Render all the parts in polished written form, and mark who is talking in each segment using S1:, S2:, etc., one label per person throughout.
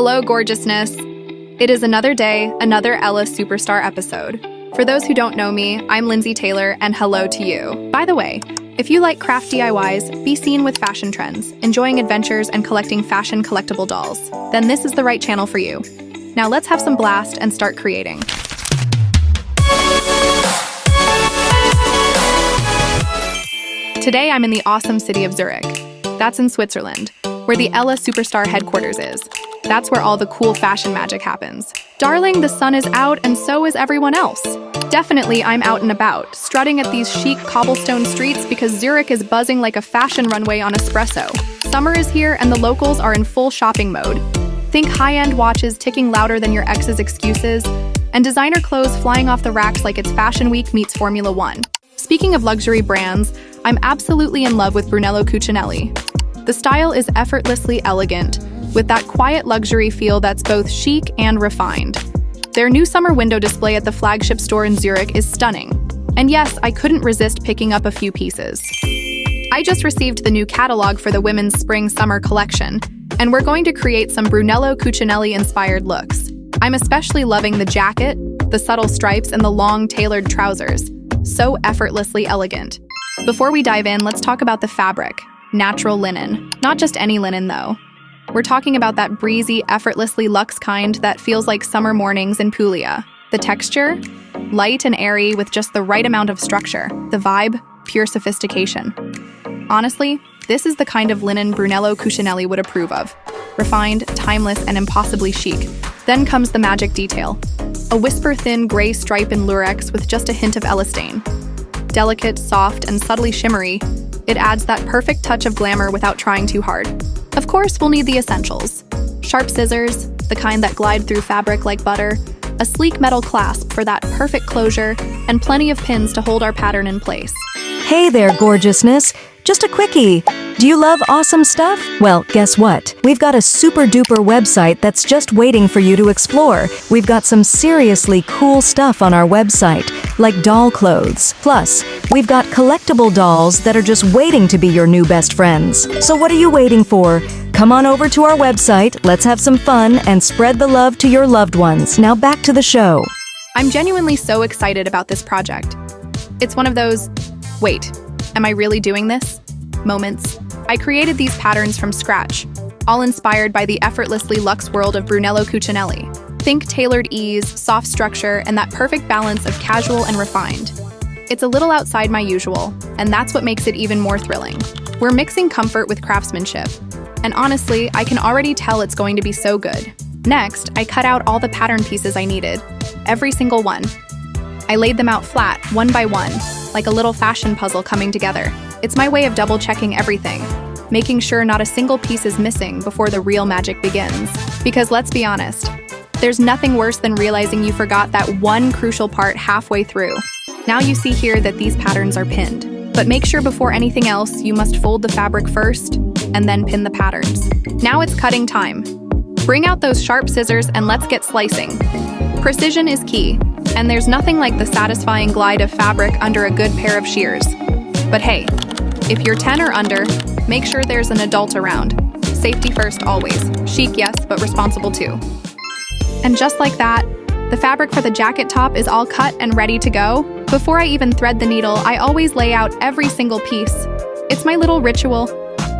S1: Hello, gorgeousness. It is another day, another Ella Superstarr episode. For those who don't know me, I'm Sophie Taylor, and hello to you. By the way, if you like craft DIYs, be seen with fashion trends, enjoying adventures, and collecting fashion collectible dolls, then this is the right channel for you. Now let's have some blast and start creating. Today I'm in the awesome city of Zurich. That's in Switzerland, where the Ella Superstarr headquarters is. That's where all the cool fashion magic happens. Darling, the sun is out and so is everyone else. Definitely I'm out and about, strutting at these chic cobblestone streets because Zurich is buzzing like a fashion runway on espresso. Summer is here and the locals are in full shopping mode. Think high-end watches ticking louder than your ex's excuses, and designer clothes flying off the racks like it's Fashion Week meets Formula One. Speaking of luxury brands, I'm absolutely in love with Brunello Cucinelli. The style is effortlessly elegant, with that quiet luxury feel that's both chic and refined. Their new summer window display at the flagship store in Zurich is stunning. And yes, I couldn't resist picking up a few pieces. I just received the new catalog for the women's spring-summer collection, and we're going to create some Brunello Cucinelli-inspired looks. I'm especially loving the jacket, the subtle stripes, and the long, tailored trousers. So effortlessly elegant. Before we dive in, let's talk about the fabric. Natural linen. Not just any linen, though. We're talking about that breezy, effortlessly luxe kind that feels like summer mornings in Puglia. The texture? Light and airy with just the right amount of structure. The vibe? Pure sophistication. Honestly, this is the kind of linen Brunello Cucinelli would approve of. Refined, timeless, and impossibly chic. Then comes the magic detail. A whisper-thin gray stripe in lurex with just a hint of elastane. Delicate, soft, and subtly shimmery, it adds that perfect touch of glamour without trying too hard. Of course, we'll need the essentials. Sharp scissors, the kind that glide through fabric like butter, a sleek metal clasp for that perfect closure, and plenty of pins to hold our pattern in place.
S2: Hey there, gorgeousness. Just a quickie. Do you love awesome stuff? Well, guess what? We've got a super-duper website that's just waiting for you to explore. We've got some seriously cool stuff on our website, like doll clothes. Plus, we've got collectible dolls that are just waiting to be your new best friends. So what are you waiting for? Come on over to our website, let's have some fun, and spread the love to your loved ones. Now back to the show.
S1: I'm genuinely so excited about this project. It's one of those, wait, am I really doing this? Moments. I created these patterns from scratch, all inspired by the effortlessly luxe world of Brunello Cucinelli. Think tailored ease, soft structure, and that perfect balance of casual and refined. It's a little outside my usual, and that's what makes it even more thrilling. We're mixing comfort with craftsmanship, and honestly, I can already tell it's going to be so good. Next, I cut out all the pattern pieces I needed, every single one. I laid them out flat, one by one, like a little fashion puzzle coming together. It's my way of double-checking everything, making sure not a single piece is missing before the real magic begins. Because let's be honest, there's nothing worse than realizing you forgot that one crucial part halfway through. Now you see here that these patterns are pinned. But make sure before anything else, you must fold the fabric first, and then pin the patterns. Now it's cutting time. Bring out those sharp scissors and let's get slicing. Precision is key, and there's nothing like the satisfying glide of fabric under a good pair of shears. But hey, if you're 10 or under, make sure there's an adult around. Safety first always. Chic, yes, but responsible too. And just like that, the fabric for the jacket top is all cut and ready to go. Before I even thread the needle, I always lay out every single piece. It's my little ritual,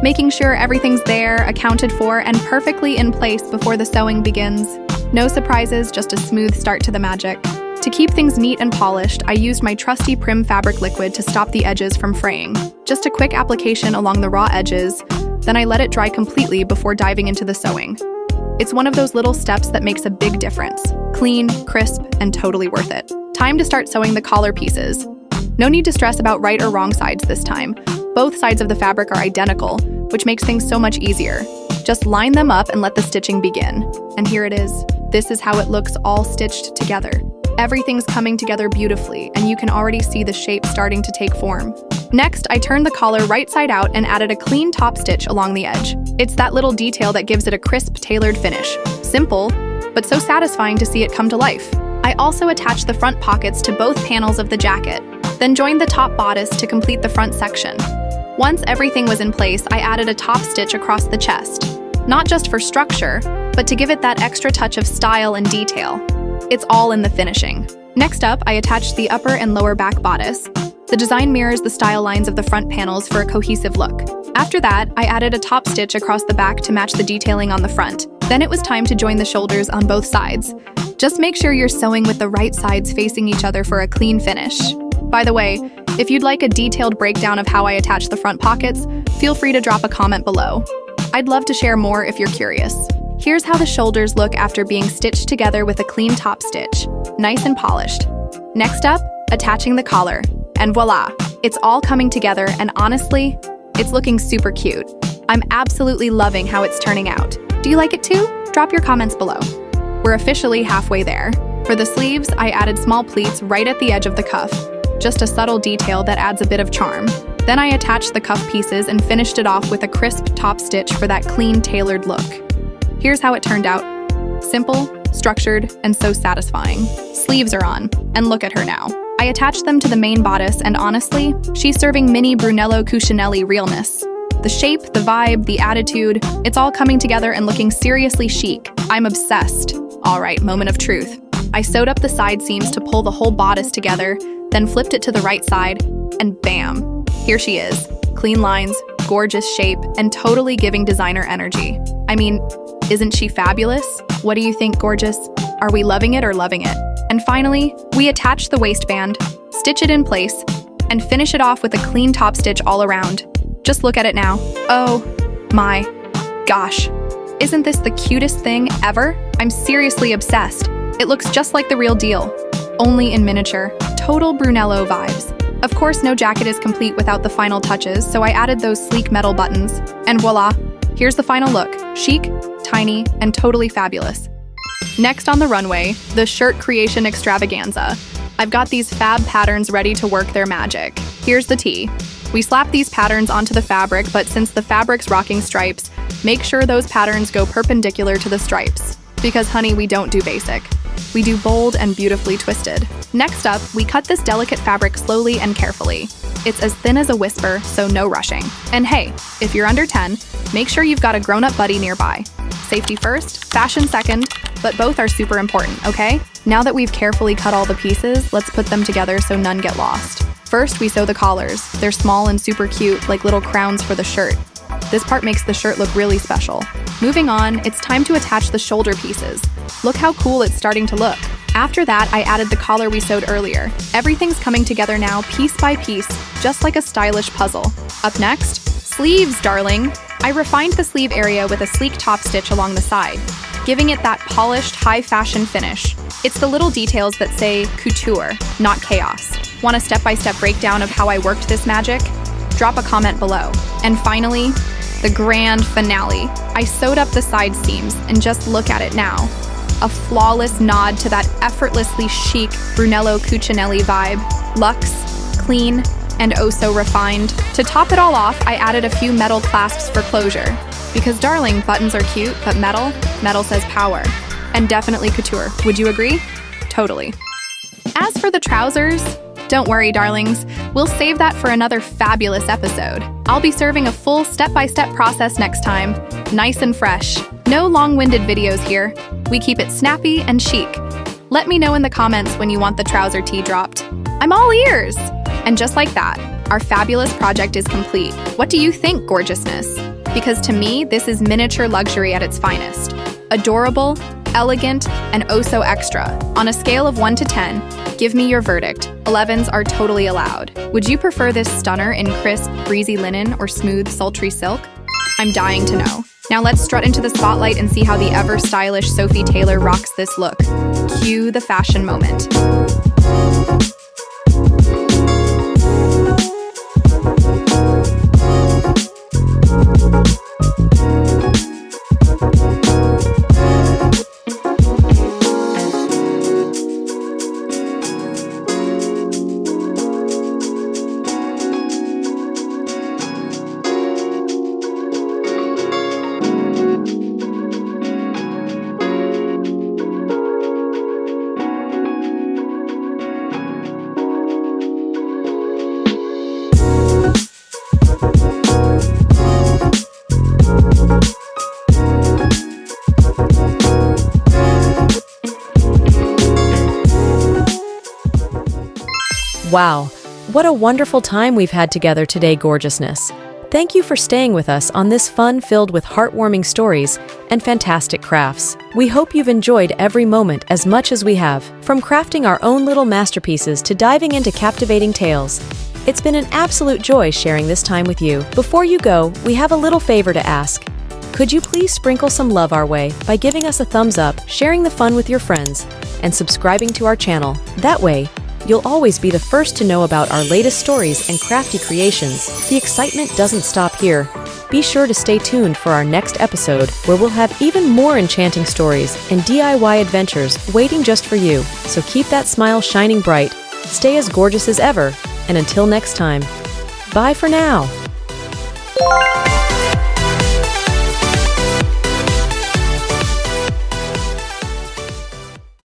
S1: making sure everything's there, accounted for, and perfectly in place before the sewing begins. No surprises, just a smooth start to the magic. To keep things neat and polished, I used my trusty Prim fabric liquid to stop the edges from fraying. Just a quick application along the raw edges, then I let it dry completely before diving into the sewing. It's one of those little steps that makes a big difference. Clean, crisp, and totally worth it. Time to start sewing the collar pieces. No need to stress about right or wrong sides this time. Both sides of the fabric are identical, which makes things so much easier. Just line them up and let the stitching begin. And here it is. This is how it looks all stitched together. Everything's coming together beautifully, and you can already see the shape starting to take form. Next, I turned the collar right side out and added a clean top stitch along the edge. It's that little detail that gives it a crisp, tailored finish. Simple, but so satisfying to see it come to life. I also attached the front pockets to both panels of the jacket, then joined the top bodice to complete the front section. Once everything was in place, I added a top stitch across the chest, not just for structure, but to give it that extra touch of style and detail. It's all in the finishing. Next up, I attached the upper and lower back bodice. The design mirrors the style lines of the front panels for a cohesive look. After that, I added a top stitch across the back to match the detailing on the front. Then it was time to join the shoulders on both sides. Just make sure you're sewing with the right sides facing each other for a clean finish. By the way, if you'd like a detailed breakdown of how I attach the front pockets, feel free to drop a comment below. I'd love to share more if you're curious. Here's how the shoulders look after being stitched together with a clean top stitch. Nice and polished. Next up, attaching the collar. And voila! It's all coming together, and honestly, it's looking super cute. I'm absolutely loving how it's turning out. Do you like it too? Drop your comments below. We're officially halfway there. For the sleeves, I added small pleats right at the edge of the cuff. Just a subtle detail that adds a bit of charm. Then I attached the cuff pieces and finished it off with a crisp top stitch for that clean, tailored look. Here's how it turned out. Simple, structured, and so satisfying. Sleeves are on, and look at her now. I attached them to the main bodice, and honestly, she's serving mini Brunello Cucinelli realness. The shape, the vibe, the attitude, it's all coming together and looking seriously chic. I'm obsessed. All right, moment of truth. I sewed up the side seams to pull the whole bodice together, then flipped it to the right side, and bam, here she is. Clean lines, gorgeous shape, and totally giving designer energy. I mean, isn't she fabulous? What do you think, gorgeous? Are we loving it or loving it? And finally, we attach the waistband, stitch it in place, and finish it off with a clean top stitch all around. Just look at it now. Oh my gosh. Isn't this the cutest thing ever? I'm seriously obsessed. It looks just like the real deal, only in miniature. Total Brunello vibes. Of course, no jacket is complete without the final touches, so I added those sleek metal buttons. And voila, here's the final look. Chic, tiny, and totally fabulous. Next on the runway, the shirt creation extravaganza. I've got these fab patterns ready to work their magic. Here's the tea. We slap these patterns onto the fabric, but since the fabric's rocking stripes, make sure those patterns go perpendicular to the stripes. Because honey, we don't do basic. We do bold and beautifully twisted. Next up, we cut this delicate fabric slowly and carefully. It's as thin as a whisper, so no rushing. And hey, if you're under 10, make sure you've got a grown-up buddy nearby. Safety first, fashion second, but both are super important, okay? Now that we've carefully cut all the pieces, let's put them together so none get lost. First, we sew the collars. They're small and super cute, like little crowns for the shirt. This part makes the shirt look really special. Moving on, it's time to attach the shoulder pieces. Look how cool it's starting to look. After that, I added the collar we sewed earlier. Everything's coming together now, piece by piece, just like a stylish puzzle. Up next, sleeves, darling. I refined the sleeve area with a sleek top stitch along the side, giving it that polished, high-fashion finish. It's the little details that say couture, not chaos. Want a step-by-step breakdown of how I worked this magic? Drop a comment below. And finally, the grand finale. I sewed up the side seams, and just look at it now. A flawless nod to that effortlessly chic Brunello Cucinelli vibe. Luxe, clean, and oh so refined. To top it all off, I added a few metal clasps for closure. Because darling, buttons are cute, but metal says power. And definitely couture. Would you agree? Totally. As for the trousers, don't worry, darlings. We'll save that for another fabulous episode. I'll be serving a full step-by-step process next time. Nice and fresh. No long-winded videos here. We keep it snappy and chic. Let me know in the comments when you want the trouser tee dropped. I'm all ears! And just like that, our fabulous project is complete. What do you think, gorgeousness? Because to me, this is miniature luxury at its finest. Adorable, elegant, and oh so extra. On a scale of 1 to 10, give me your verdict. 11s are totally allowed. Would you prefer this stunner in crisp, breezy linen or smooth, sultry silk? I'm dying to know. Now let's strut into the spotlight and see how the ever-stylish Sophie Taylor rocks this look. Cue the fashion moment.
S2: Wow, what a wonderful time we've had together today, gorgeousness. Thank you for staying with us on this fun filled with heartwarming stories and fantastic crafts. We hope you've enjoyed every moment as much as we have, from crafting our own little masterpieces to diving into captivating tales. It's been an absolute joy sharing this time with you. Before you go, we have a little favor to ask. Could you please sprinkle some love our way by giving us a thumbs up, sharing the fun with your friends, and subscribing to our channel? That way, you'll always be the first to know about our latest stories and crafty creations. The excitement doesn't stop here. Be sure to stay tuned for our next episode, where we'll have even more enchanting stories and DIY adventures waiting just for you. So keep that smile shining bright, stay as gorgeous as ever, and until next time, bye for now.